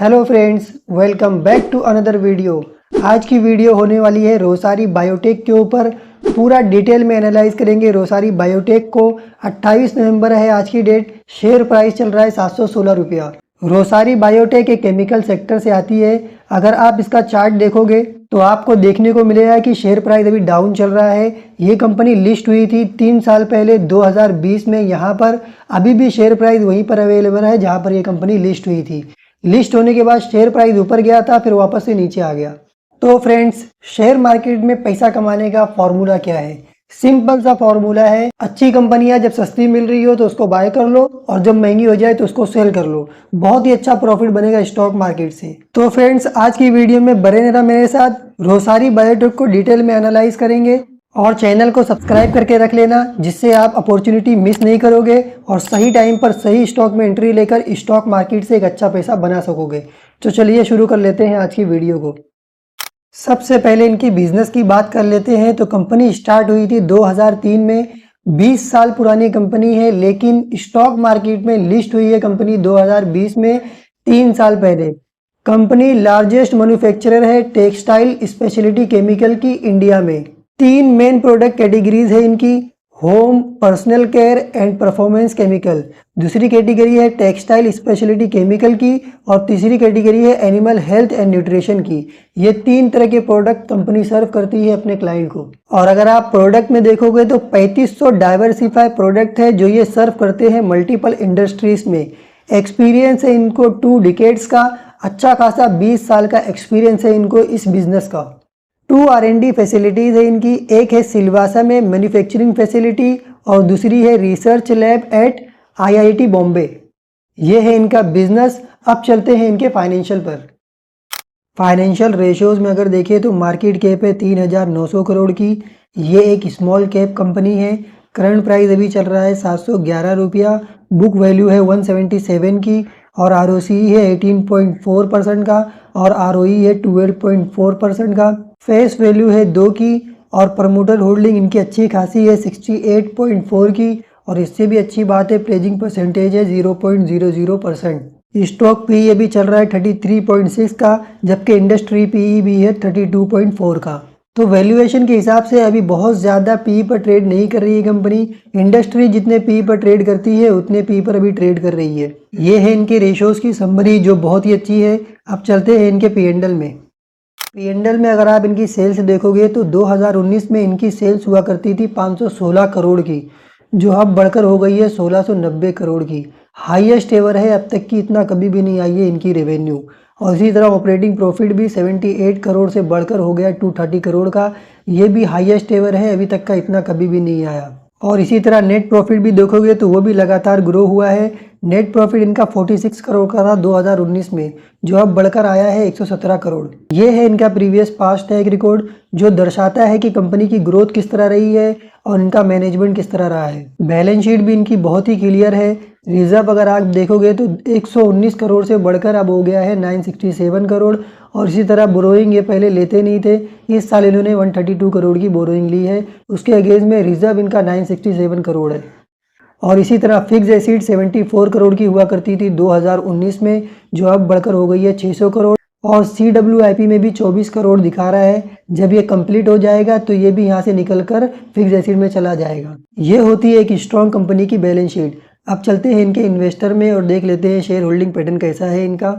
Hello friends, welcome back to another video. आज की video होने वाली है रोसारी बायोटेक के ऊपर। पूरा डिटेल में एनालाइज करेंगे रोसारी बायोटेक को। 28 नवंबर है आज की डेट। शेयर प्राइस चल रहा है 716 रुपया। रोसारी बायोटेक एक केमिकल सेक्टर से आती है। अगर आप इसका चार्ट देखोगे तो आपको देखने को मिलेगा कि शेयर प्राइस अभी डाउन चल रहा है। ये कंपनी लिस्ट हुई थी 3 साल पहले 2020 में यहाँ पर। अभी भी शेयर प्राइस वहीं पर अवेलेबल है जहाँ पर ये कंपनी लिस्ट हुई थी। लिस्ट होने के बाद शेयर प्राइस ऊपर गया था, फिर वापस से नीचे आ गया। तो फ्रेंड्स, शेयर मार्केट में पैसा कमाने का फॉर्मूला क्या है? सिंपल सा फॉर्मूला है, अच्छी कंपनियां जब सस्ती मिल रही हो तो उसको बाय कर लो और जब महंगी हो जाए तो उसको सेल कर लो। बहुत ही अच्छा प्रॉफिट बनेगा स्टॉक मार्केट से। तो फ्रेंड्स, आज की वीडियो में बने रहना मेरे साथ। रोसारी बायोटेक को डिटेल में एनालाइज करेंगे और चैनल को सब्सक्राइब करके रख लेना, जिससे आप अपॉर्चुनिटी मिस नहीं करोगे और सही टाइम पर सही स्टॉक में एंट्री लेकर स्टॉक मार्केट से एक अच्छा पैसा बना सकोगे। तो चलिए शुरू कर लेते हैं आज की वीडियो को। सबसे पहले इनकी बिजनेस की बात कर लेते हैं। तो कंपनी स्टार्ट हुई थी 2003 में। 20 साल पुरानी कंपनी है, लेकिन स्टॉक मार्केट में लिस्ट हुई है कंपनी 2020 में, 3 साल पहले। कंपनी लार्जेस्ट मैन्युफैक्चरर है टेक्सटाइल स्पेशलिटी केमिकल की इंडिया में। 3 मेन प्रोडक्ट कैटेगरीज है इनकी: home, personal care and performance chemical. दूसरी कैटेगरी है टेक्सटाइल स्पेशलिटी केमिकल की और तीसरी कैटेगरी है एनिमल हेल्थ एंड न्यूट्रिशन की। ये 3 तरह के प्रोडक्ट कंपनी सर्व करती है अपने क्लाइंट को। और अगर आप प्रोडक्ट में देखोगे तो 3500 डाइवर्सिफाई प्रोडक्ट है जो ये सर्व करते हैं मल्टीपल इंडस्ट्रीज में। एक्सपीरियंस है इनको 2 डिकेड्स का। अच्छा खासा 20 साल का एक्सपीरियंस है इनको इस बिजनेस का। 2 R&D फैसिलिटीज़ है इनकी। एक है सिलवासा में मैन्युफैक्चरिंग फैसिलिटी और दूसरी है research lab at IIT Bombay. ये है इनका बिजनेस। अब चलते हैं इनके फाइनेंशियल पर। फाइनेंशियल रेशियोज में अगर देखें तो मार्केट कैप है 3900 करोड़ की। ये एक स्मॉल कैप कंपनी है। करंट प्राइस अभी चल रहा है 711 रुपया। बुक वैल्यू है 177 की और ROC है 18.4% का और ROE है 12.4% का। फेस वैल्यू है 2 की और प्रमोटर होल्डिंग इनकी अच्छी खासी है 68.4 की। और इससे भी अच्छी बात है, प्लेजिंग परसेंटेज है 0.00%। स्टॉक पी अभी चल रहा है 33.6 का, जबकि इंडस्ट्री पी भी है 32.4 का। तो वैल्यूएशन के हिसाब से अभी बहुत ज़्यादा पी पर ट्रेड नहीं कर रही है कंपनी। इंडस्ट्री जितने पी पर ट्रेड करती है उतने पी पर अभी ट्रेड कर रही है। ये है इनके रेशोज की समरी जो बहुत ही अच्छी है। अब चलते हैं इनके P&L में। P&L में अगर आप इनकी सेल्स देखोगे तो 2019 में इनकी सेल्स हुआ करती थी 516 करोड़ की, जो अब बढ़कर हो गई है 1690 करोड़ की। हाईएस्ट एवर है, अब तक की इतना कभी भी नहीं आई है इनकी रेवेन्यू। और इसी तरह ऑपरेटिंग प्रॉफिट भी 78 करोड़ से बढ़कर हो गया 230 करोड़ का। ये भी हाईएस्ट एवर है, अभी तक का इतना कभी भी नहीं आया। और इसी तरह नेट प्रॉफिट भी देखोगे तो वो भी लगातार ग्रो हुआ है। नेट प्रॉफिट इनका 46 करोड़ का था 2019 में, जो अब बढ़कर आया है 117 करोड़। ये है इनका प्रीवियस पास्ट ट्रैक रिकॉर्ड, जो दर्शाता है कि कंपनी की ग्रोथ किस तरह रही है और इनका मैनेजमेंट किस तरह रहा है। बैलेंस शीट भी इनकी बहुत ही क्लियर है। रिजर्व अगर आप देखोगे तो 119 करोड़ से बढ़कर अब हो गया है 967 करोड़। और इसी तरह बोरोइंग ये पहले लेते नहीं थे, इस साल इन्होंने 132 करोड़ की बोरोइंग ली है। उसके अगेंस्ट में रिजर्व इनका 967 करोड़ है। और इसी तरह फिक्स एसिड 74 करोड़ की हुआ करती थी 2019 में, जो अब बढ़कर हो गई है 600 करोड़। और CWIP में भी 24 करोड़ दिखा रहा है। जब ये कंप्लीट हो जाएगा तो ये भी यहाँ से निकलकर फिक्स एसिड में चला जाएगा। ये होती है एक स्ट्रॉन्ग कंपनी की बैलेंस शीट। अब चलते हैं इनके इन्वेस्टर में और देख लेते हैं शेयर होल्डिंग पैटर्न कैसा है इनका।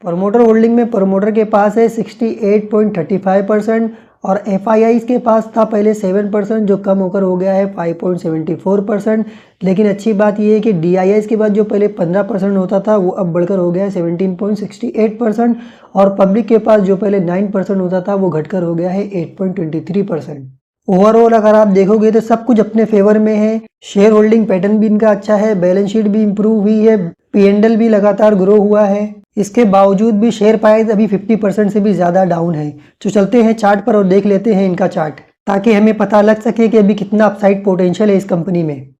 प्रमोटर होल्डिंग में प्रमोटर के पास है 68.35% और FIIs के पास था पहले 7%, जो कम होकर हो गया है 5.74%। लेकिन अच्छी बात यह है कि DIIs के बाद जो पहले 15% होता था वो अब बढ़कर हो गया है 17.68%। और पब्लिक के पास जो पहले 9% होता था वो घटकर हो गया है 8.23%। ओवरऑल अगर आप देखोगे तो सब कुछ अपने फेवर में है। शेयर होल्डिंग पैटर्न भी इनका अच्छा है, बैलेंस शीट भी इंप्रूव हुई है, P&L भी लगातार ग्रो हुआ है। इसके बावजूद भी शेयर प्राइस अभी 50% से भी ज़्यादा डाउन है। तो चलते हैं चार्ट पर और देख लेते हैं इनका चार्ट, ताकि हमें पता लग सके कि अभी कितना अपसाइड पोटेंशियल है इस कंपनी में।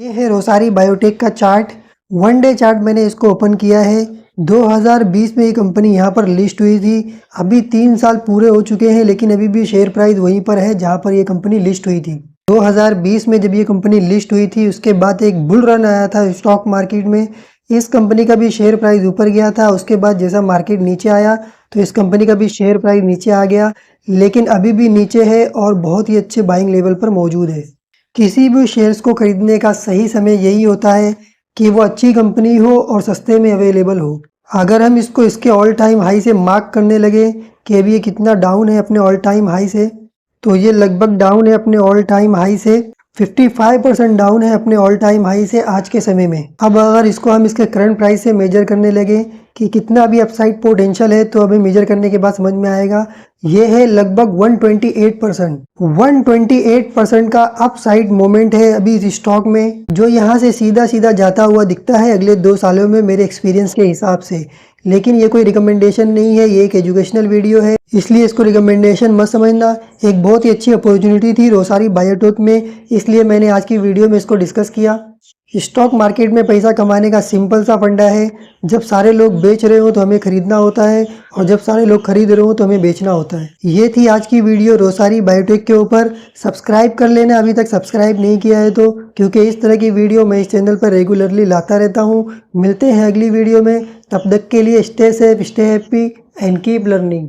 ये है रोसारी बायोटेक का चार्ट। 1 डे चार्ट मैंने इसको ओपन किया है। 2020 में ये कंपनी यहाँ पर लिस्ट हुई थी। अभी 3 साल पूरे हो चुके हैं, लेकिन अभी भी शेयर प्राइस वहीं पर है जहाँ पर ये कंपनी लिस्ट हुई थी। 2020 में जब ये कंपनी लिस्ट हुई थी उसके बाद एक बुल रन आया था स्टॉक मार्केट में। इस कंपनी का भी शेयर प्राइस ऊपर गया था, उसके बाद जैसा मार्केट नीचे आया तो इस कंपनी का भी शेयर प्राइस नीचे आ गया, लेकिन अभी भी नीचे है और बहुत ही अच्छे बाइंग लेवल पर मौजूद है। किसी भी शेयर्स को खरीदने का सही समय यही होता है कि वो अच्छी कंपनी हो और सस्ते में अवेलेबल हो। अगर हम इसको इसके ऑल टाइम हाई से मार्क करने लगे कि अभी ये कितना डाउन है अपने ऑल टाइम हाई से, तो ये लगभग डाउन है अपने ऑल टाइम हाई से 55% डाउन है अपने ऑल टाइम हाई से आज के समय में। अब अगर इसको हम इसके करंट प्राइस से मेजर करने लगे कि कितना भी अपसाइड पोटेंशियल है, तो अभी मेजर करने के बाद समझ में आएगा ये है लगभग 128%। 128% का अपसाइड मोमेंट है अभी इस स्टॉक में, जो यहाँ से सीधा सीधा जाता हुआ दिखता है अगले 2 सालों में मेरे एक्सपीरियंस के हिसाब से। लेकिन ये कोई रिकमेंडेशन नहीं है, ये एक एजुकेशनल वीडियो है, इसलिए इसको रिकमेंडेशन मत समझना। एक बहुत ही अच्छी अपॉर्चुनिटी थी रोसारी बायोटेक में, इसलिए मैंने आज की वीडियो में इसको डिस्कस किया। स्टॉक मार्केट में पैसा कमाने का सिंपल सा फंडा है, जब सारे लोग बेच रहे हो तो हमें खरीदना होता है और जब सारे लोग खरीद रहे हो तो हमें बेचना होता है। ये थी आज की वीडियो रोसारी बायोटेक के ऊपर। सब्सक्राइब कर लेना अभी तक सब्सक्राइब नहीं किया है तो, क्योंकि इस तरह की वीडियो मैं इस चैनल पर रेगुलरली लाता रहता हूँ। मिलते हैं अगली वीडियो में, तब तक के लिए stay safe, stay happy and keep learning.